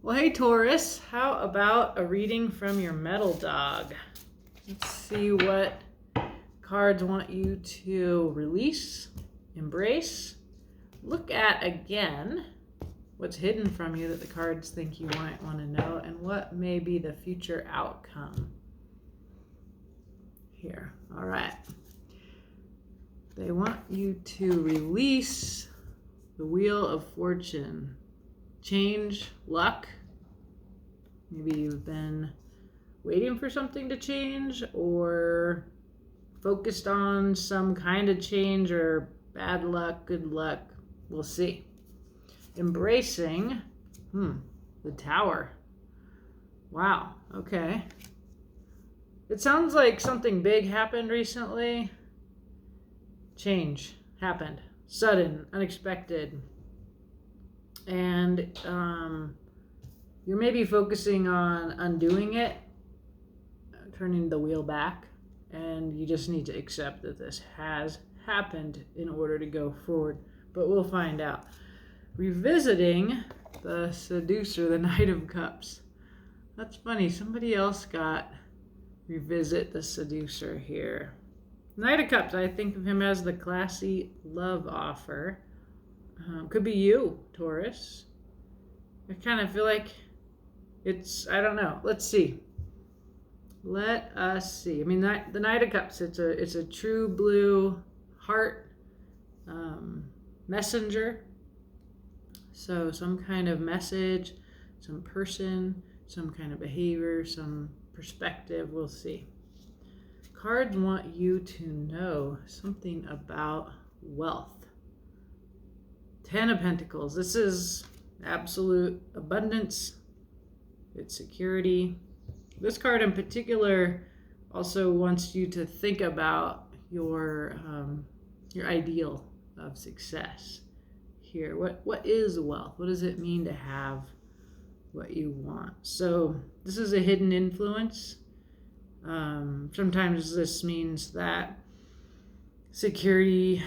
Well, hey Taurus, how about a reading from your metal dog? Let's see what cards want you to release, embrace, look at again what's hidden from you that the cards think you might want to know, and what may be the future outcome here. All right. They want you to release the Wheel of Fortune. Change, luck. Maybe you've been waiting for something to change or focused on some kind of change, or bad luck, good luck. We'll see. Embracing, the Tower. Wow, okay. It sounds like something big happened recently. Change happened. Sudden, unexpected. And you're maybe focusing on undoing it, turning the wheel back, and you just need to accept that this has happened in order to go forward. But we'll find out. Revisiting the Seducer, the Knight of Cups. That's funny. Somebody else got revisit the Seducer here. Knight of Cups, I think of him as the classy love offer. Could be you, Taurus. I kind of feel like it's, I don't know. Let's see. Let us see. I mean, the Knight of Cups, it's a true blue heart messenger. So some kind of message, some person, some kind of behavior, some perspective. We'll see. Cards want you to know something about wealth. 10 of Pentacles. This is absolute abundance. It's security. This card in particular also wants you to think about your ideal of success here. What is wealth? What does it mean to have what you want? So this is a hidden influence. Sometimes this means that security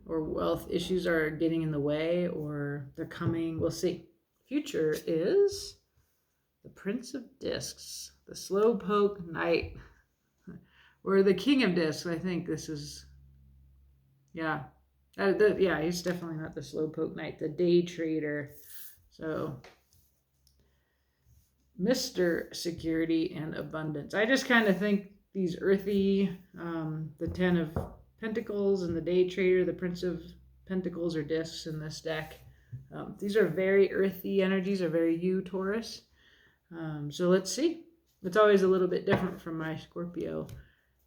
or wealth issues are getting in the way, or they're coming. We'll see. Future is the Prince of Discs, the Slowpoke Knight, or the King of Discs. I think this is, yeah. He's definitely not the Slowpoke Knight, the Day Trader. So Mr. Security and Abundance. I just kind of think these earthy, the 10 of Pentacles and the Day Trader, the Prince of Pentacles or Discs in this deck. These are very earthy energies, are very you, Taurus. So let's see. It's always a little bit different from my Scorpio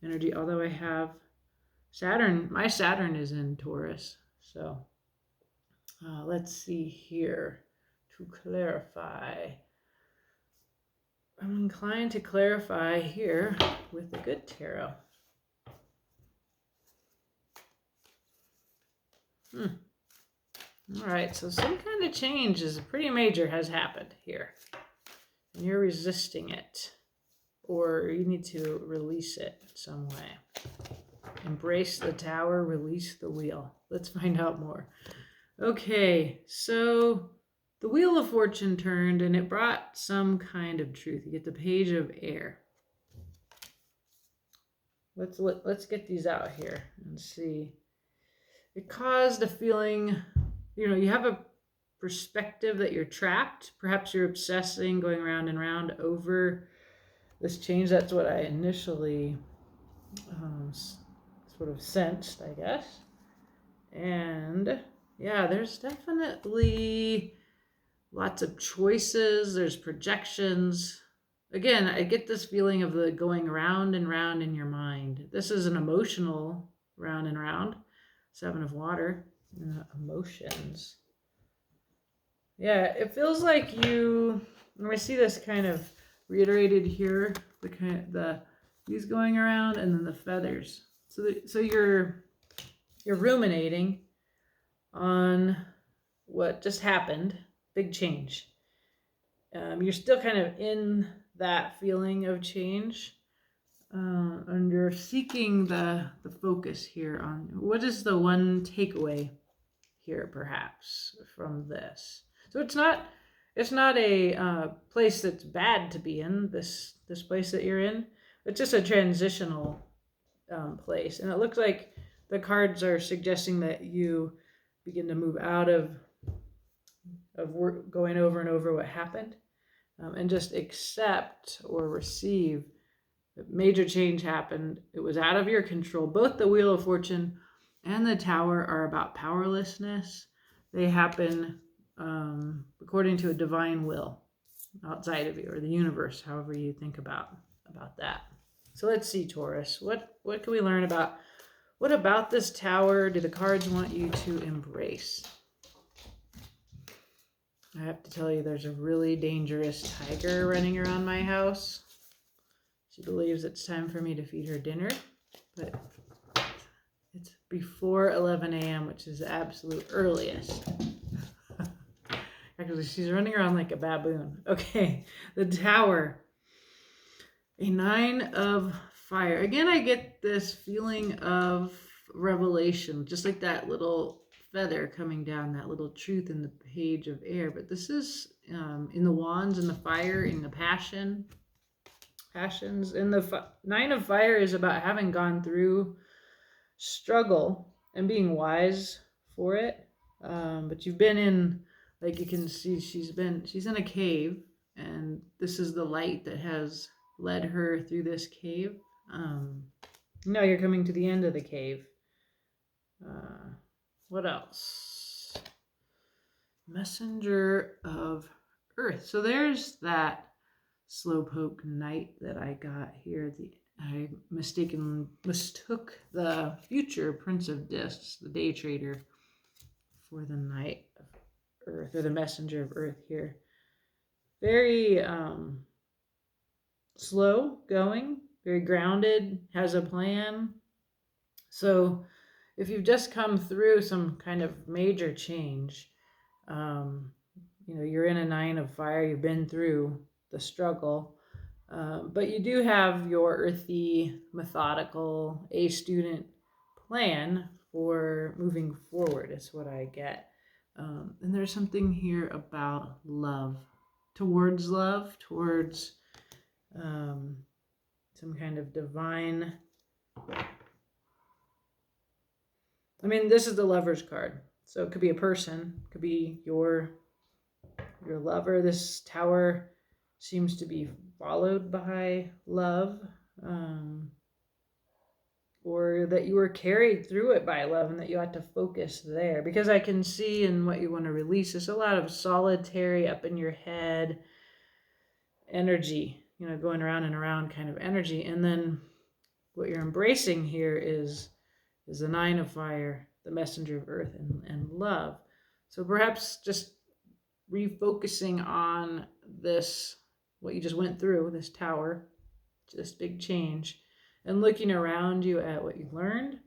energy, although I have Saturn. My Saturn is in Taurus. So let's see here to clarify. I'm inclined to clarify here with the Good Tarot. All right, so some kind of change is pretty major has happened here. And you're resisting it, or you need to release it some way. Embrace the Tower, release the wheel. Let's find out more. Okay, so the Wheel of Fortune turned, and it brought some kind of truth. You get the Page of Air. Let's get these out here and see. It caused a feeling, you have a perspective that you're trapped. Perhaps you're obsessing, going round and round over this change. That's what I initially sort of sensed, I guess. And yeah, there's definitely lots of choices. There's projections. Again, I get this feeling of the going round and round in your mind. This is an emotional round and round. 7 of Water. Emotions. Yeah, it feels like when I see this kind of reiterated here, these going around, and then the feathers. So you're ruminating on what just happened, big change. You're still kind of in that feeling of change, and you're seeking the focus here on what is the one takeaway here, perhaps, from this. So it's not it's not a place that's bad to be in. This place that you're in, it's just a transitional place, and it looks like the cards are suggesting that you begin to move out of work, going over and over what happened, and just accept or receive that major change happened. It was out of your control. Both the Wheel of Fortune and the Tower are about powerlessness. They happen according to a divine will outside of you, or the universe, however you think about that. So let's see, Taurus. What can we learn about? What about this tower do the cards want you to embrace? I have to tell you, there's a really dangerous tiger running around my house. She believes it's time for me to feed her dinner, but it's before 11 a.m., which is the absolute earliest. Actually, she's running around like a baboon. Okay, the tower. A 9 of fire. Again, I get this feeling of revelation, just like that little feather coming down, that little truth in the page of air. But this is in the wands, in the fire, in the passions. And the 9 of fire is about having gone through struggle and being wise for it. But you've been in, like you can see, she's in a cave, and this is the light that has led her through this cave. Now you're coming to the end of the cave. What else? Messenger of Earth. So there's that slowpoke knight that I got here. I mistook the future Prince of Discs, the day trader, for the Knight of Earth, or the Messenger of Earth here. Very slow going, very grounded, has a plan. So if you've just come through some kind of major change, you're in a 9 of fire, you've been through the struggle, but you do have your earthy, methodical, a student plan for moving forward, is what I get. And there's something here about love, towards some kind of divine. I mean, this is the Lover's card, so it could be a person, it could be your lover. This tower seems to be followed by love, or that you were carried through it by love, and that you had to focus there. Because I can see in what you want to release, there's a lot of solitary, up in your head energy, going around and around kind of energy. And then what you're embracing here is the 9 of fire, the Messenger of Earth, and love. So perhaps just refocusing on this, what you just went through, this tower, this big change, and looking around you at what you learned,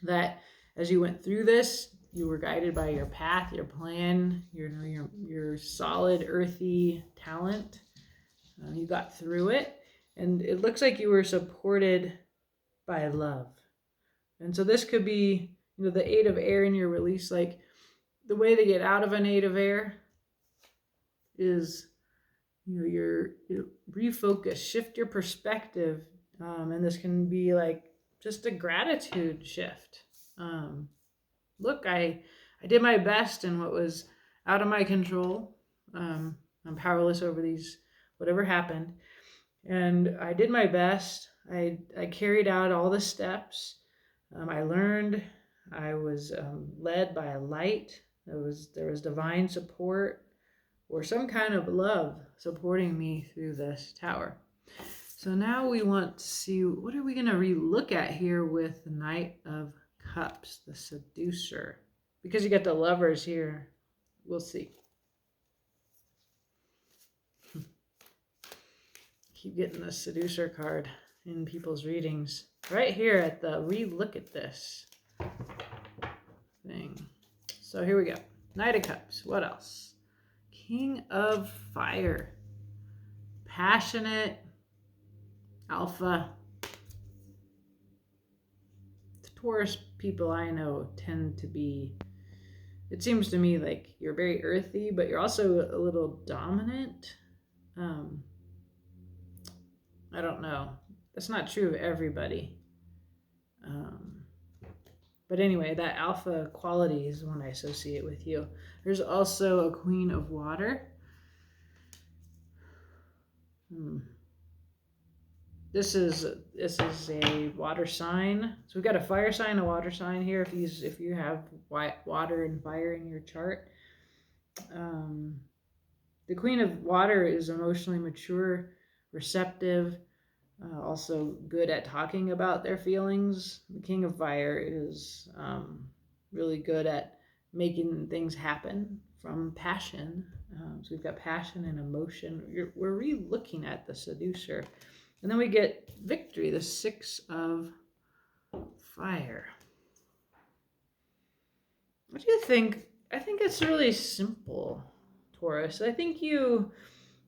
that as you went through this, you were guided by your path, your plan, your solid earthy talent. You got through it, and it looks like you were supported by love. And so this could be, the 8 of air in your release. Like, the way to get out of an 8 of air is, your refocus, shift your perspective. And this can be like just a gratitude shift. Look, I did my best in what was out of my control. I'm powerless over whatever happened. And I did my best. I carried out all the steps. I learned. I was led by a light. There was divine support, or some kind of love supporting me through this tower. So now we want to see, what are we going to relook at here with the Knight of Cups, the seducer? Because you got the Lovers here. We'll see. Keep getting the seducer card in people's readings. Right here at the relook at this thing. So here we go. Knight of Cups. What else? King of Fire. Passionate. Alpha. The Taurus people I know tend to be it seems to me like you're very earthy, but you're also a little dominant. I don't know. That's not true of everybody. Um, but anyway, that alpha quality is one I associate with you. There's also a Queen of Water. This is a water sign. So we've got a fire sign, a water sign here. If you have water and fire in your chart, the Queen of Water is emotionally mature, receptive, also good at talking about their feelings. The King of Fire is really good at making things happen from passion. So we've got passion and emotion. We're re-looking at the seducer. And then we get victory, the 6 of fire. What do you think? I think it's really simple, Taurus. I think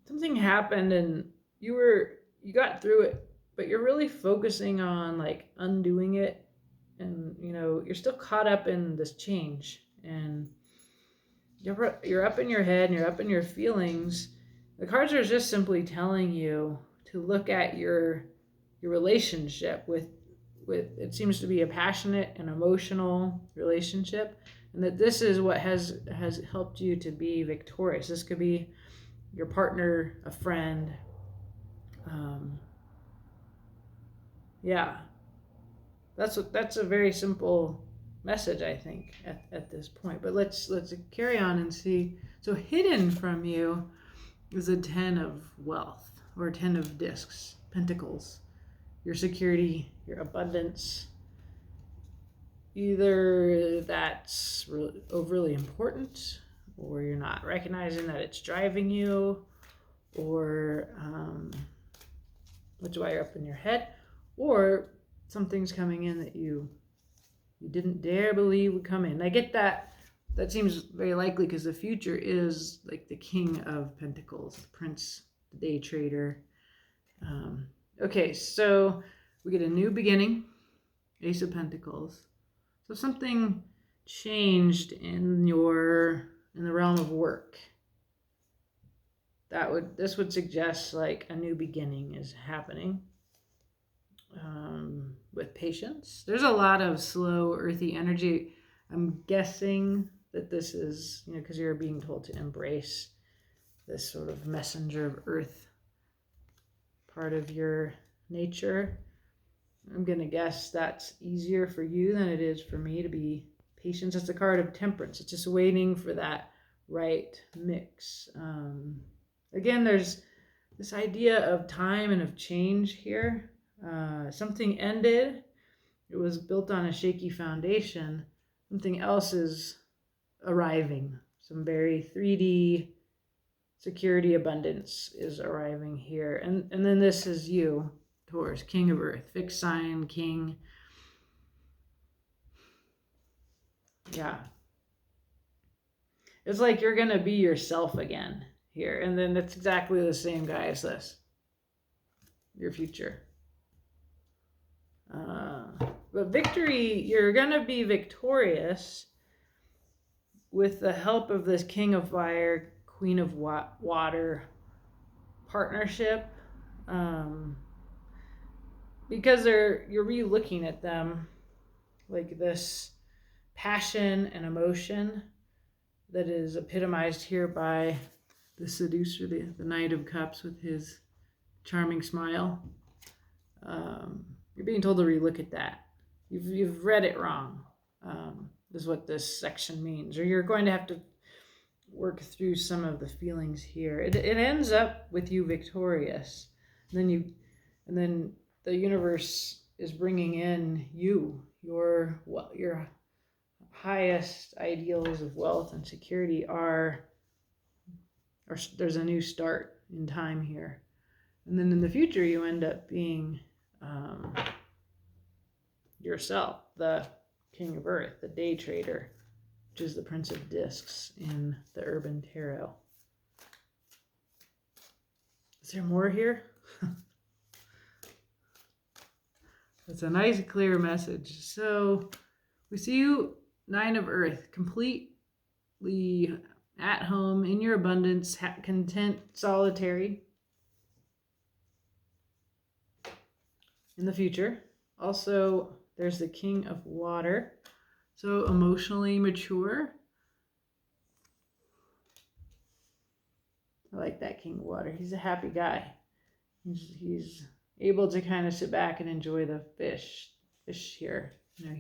something happened and you got through it, but you're really focusing on like undoing it. And you're still caught up in this change, and you're up in your head and you're up in your feelings. The cards are just simply telling you to look at your relationship with it seems to be a passionate and emotional relationship, and that this is what has helped you to be victorious. This could be your partner, a friend. Yeah, that's a very simple message, I think, at this point. But let's carry on and see. So hidden from you is a 10 of wealth, or 10 of discs, pentacles, your security, your abundance. Either that's really overly important, or you're not recognizing that it's driving you, or which is why you're up in your head, or something's coming in that you didn't dare believe would come in. I get that. That seems very likely because the future is like the King of Pentacles, the Prince, the day trader. Okay, so we get a new beginning, Ace of Pentacles. So something changed in the realm of work. This would suggest like a new beginning is happening. With patience. There's a lot of slow, earthy energy. I'm guessing that this is, because you're being told to embrace this sort of messenger of earth part of your nature. I'm going to guess that's easier for you than it is for me to be patient. It's a card of temperance. It's just waiting for that right mix. Again, there's this idea of time and of change here. Something ended. It was built on a shaky foundation. Something else is arriving. Some very 3D security abundance is arriving here. And then this is you, Taurus, King of Earth, fixed sign, King. Yeah. It's like you're going to be yourself again here. And then it's exactly the same guy as this. Your future. But victory, you're going to be victorious with the help of this King of Fire, Queen of Water partnership. Because you're re-looking at them like this passion and emotion that is epitomized here by the seducer, the Knight of Cups with his charming smile. You're being told to re-look at that. You've read it wrong. Is what this section means, or you're going to have to work through some of the feelings here. It ends up with you victorious, and then the universe is bringing in your highest ideals of wealth and security are there's a new start in time here, and then in the future you end up being yourself, the King of Earth, the day trader, which is the Prince of Discs in the Urban Tarot. Is there more here? That's a nice, clear message. So we see you, 9 of Earth, complete definitely at home, in your abundance, content, solitary in the future. Also, there's the King of Water. So emotionally mature. I like that King of Water. He's a happy guy. He's able to kind of sit back and enjoy the fish here. You know,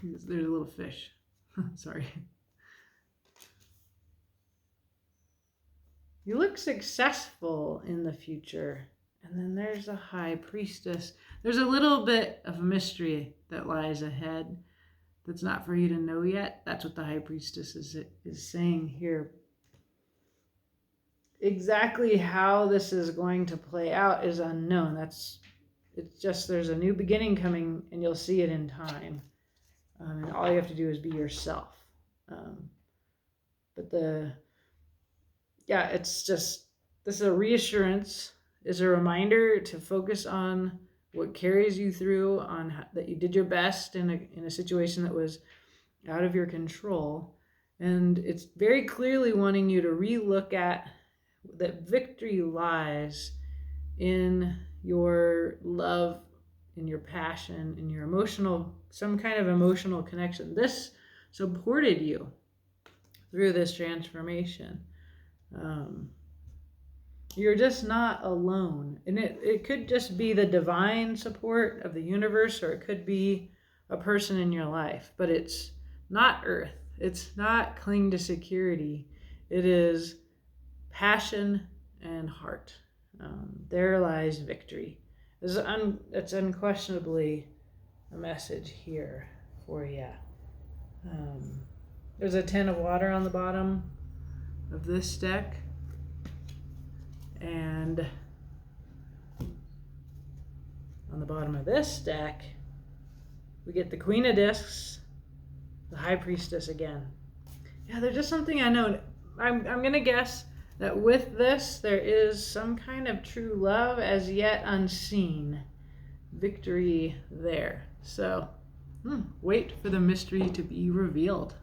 there's a little fish. Sorry. You look successful in the future. And then there's a High Priestess. There's a little bit of mystery that lies ahead that's not for you to know yet. That's what the High Priestess is saying here. Exactly how this is going to play out is unknown. It's just there's a new beginning coming, and you'll see it in time. And all you have to do is be yourself. It's just, this is a reassurance, is a reminder to focus on what carries you through, that you did your best in a situation that was out of your control. And it's very clearly wanting you to relook at that victory lies in your love, in your passion, in your some kind of emotional connection. This supported you through this transformation. You're just not alone. And it could just be the divine support of the universe, or it could be a person in your life. But it's not earth. It's not cling to security. It is passion and heart. There lies victory. It's unquestionably a message here for you. There's a 10 of water on the bottom of this deck. And on the bottom of this deck, we get the Queen of Discs, the High Priestess again. Yeah, there's just something I know. I'm going to guess that with this, there is some kind of true love as yet unseen. Victory there. So, wait for the mystery to be revealed.